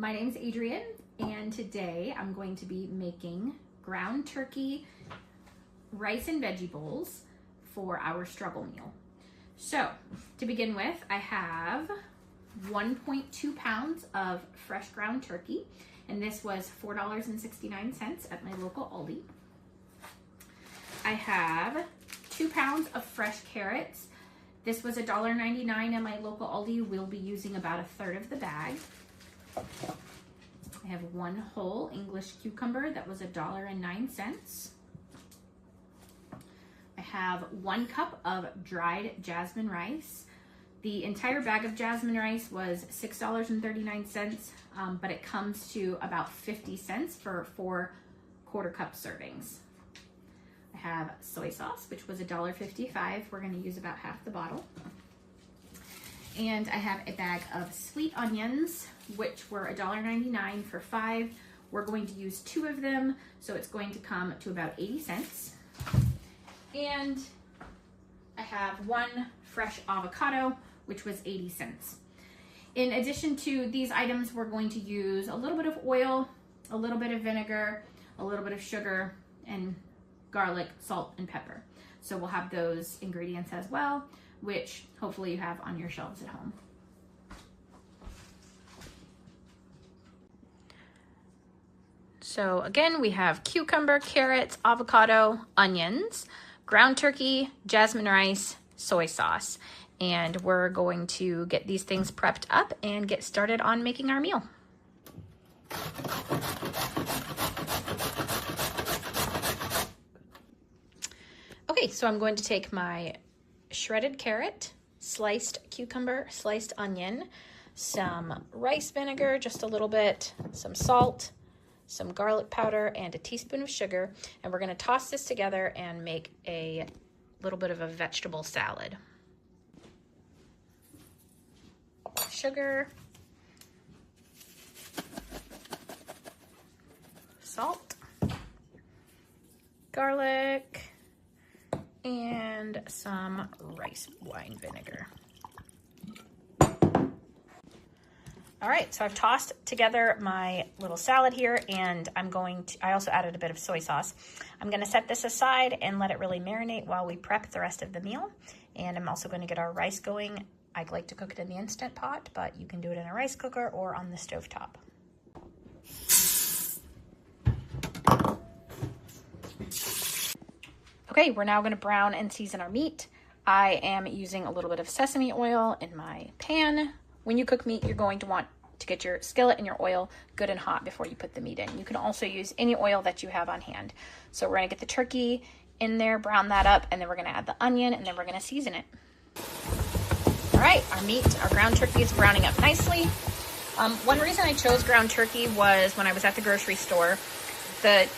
My name's Adrienne, and today I'm going to be making ground turkey rice and veggie bowls for our struggle meal. So to begin with, I have 1.2 pounds of fresh ground turkey, and this was $4.69 at my local Aldi. I have 2 pounds of fresh carrots. This was $1.99 at my local Aldi. We'll be using about a third of the bag. I have 1 whole English cucumber that was $1.09. I have 1 cup of dried jasmine rice. The entire bag of jasmine rice was $6.39, but it comes to about 50 cents for 4 1/4 cup servings. I have soy sauce, which was $1.55. We're going to use about half the bottle. And I have a bag of sweet onions, which were $1.99 for 5. We're going to use 2 of them, so it's going to come to about 80 cents. And I have 1 fresh avocado, which was 80 cents. In addition to these items, we're going to use a little bit of oil, a little bit of vinegar, a little bit of sugar, and garlic, salt, and pepper. So we'll have those ingredients as well, which hopefully you have on your shelves at home. So again, we have cucumber, carrots, avocado, onions, ground turkey, jasmine rice, soy sauce. And we're going to get these things prepped up and get started on making our meal. Okay, so I'm going to take my shredded carrot, sliced cucumber, sliced onion, some rice vinegar, just a little bit, some salt, some garlic powder, and a teaspoon of sugar. And we're gonna toss this together and make a little bit of a vegetable salad. Sugar, salt, garlic, and some rice wine vinegar. All right, so I've tossed together my little salad here, and I also added a bit of soy sauce. I'm gonna set this aside and let it really marinate while we prep the rest of the meal. And I'm also gonna get our rice going. I like to cook it in the Instant Pot, but you can do it in a rice cooker or on the stovetop. Okay, we're now gonna brown and season our meat. I am using a little bit of sesame oil in my pan. When you cook meat, you're going to want to get your skillet and your oil good and hot before you put the meat in. You can also use any oil that you have on hand. So we're gonna get the turkey in there, brown that up, and then we're gonna add the onion, and then we're gonna season it. All right, our ground turkey is browning up nicely. One reason I chose ground turkey was when I was at the grocery store, the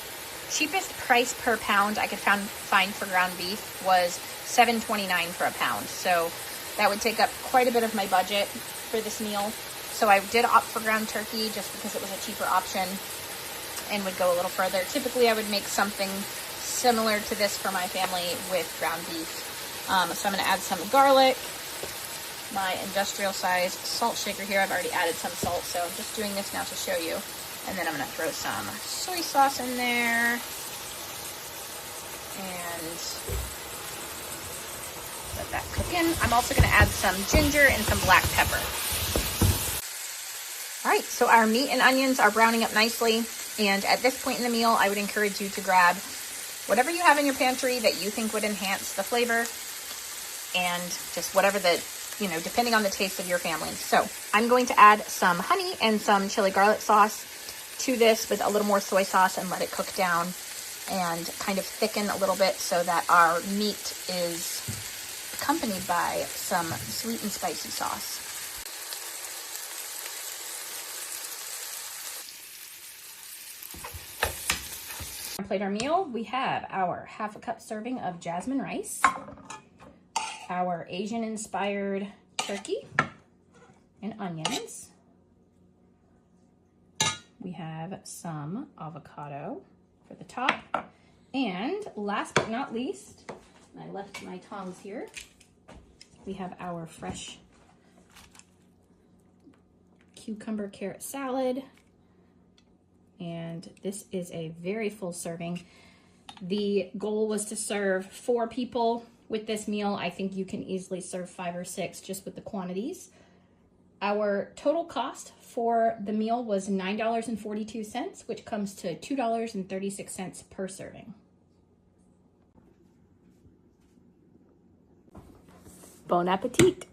cheapest price per pound I could find for ground beef was $7.29 for a pound. So that would take up quite a bit of my budget for this meal. So I did opt for ground turkey just because it was a cheaper option and would go a little further. Typically I would make something similar to this for my family with ground beef. So I'm gonna add some garlic, my industrial size salt shaker here. I've already added some salt, so I'm just doing this now to show you. And then I'm gonna throw some soy sauce in there and let that cook in. I'm also gonna add some ginger and some black pepper. All right, so our meat and onions are browning up nicely. And at this point in the meal, I would encourage you to grab whatever you have in your pantry that you think would enhance the flavor, and just whatever depending on the taste of your family. So I'm going to add some honey and some chili garlic sauce to this with a little more soy sauce and let it cook down and kind of thicken a little bit so that our meat is accompanied by some sweet and spicy sauce. To plate our meal, we have our 1/2 cup serving of jasmine rice, our Asian-inspired turkey and onions. We have some avocado for the top. And last but not least, I left my tongs here, we have our fresh cucumber carrot salad. And this is a very full serving. The goal was to serve 4 people with this meal. I think you can easily serve 5 or 6 just with the quantities. Our total cost for the meal was $9.42, which comes to $2.36 per serving. Bon appetit!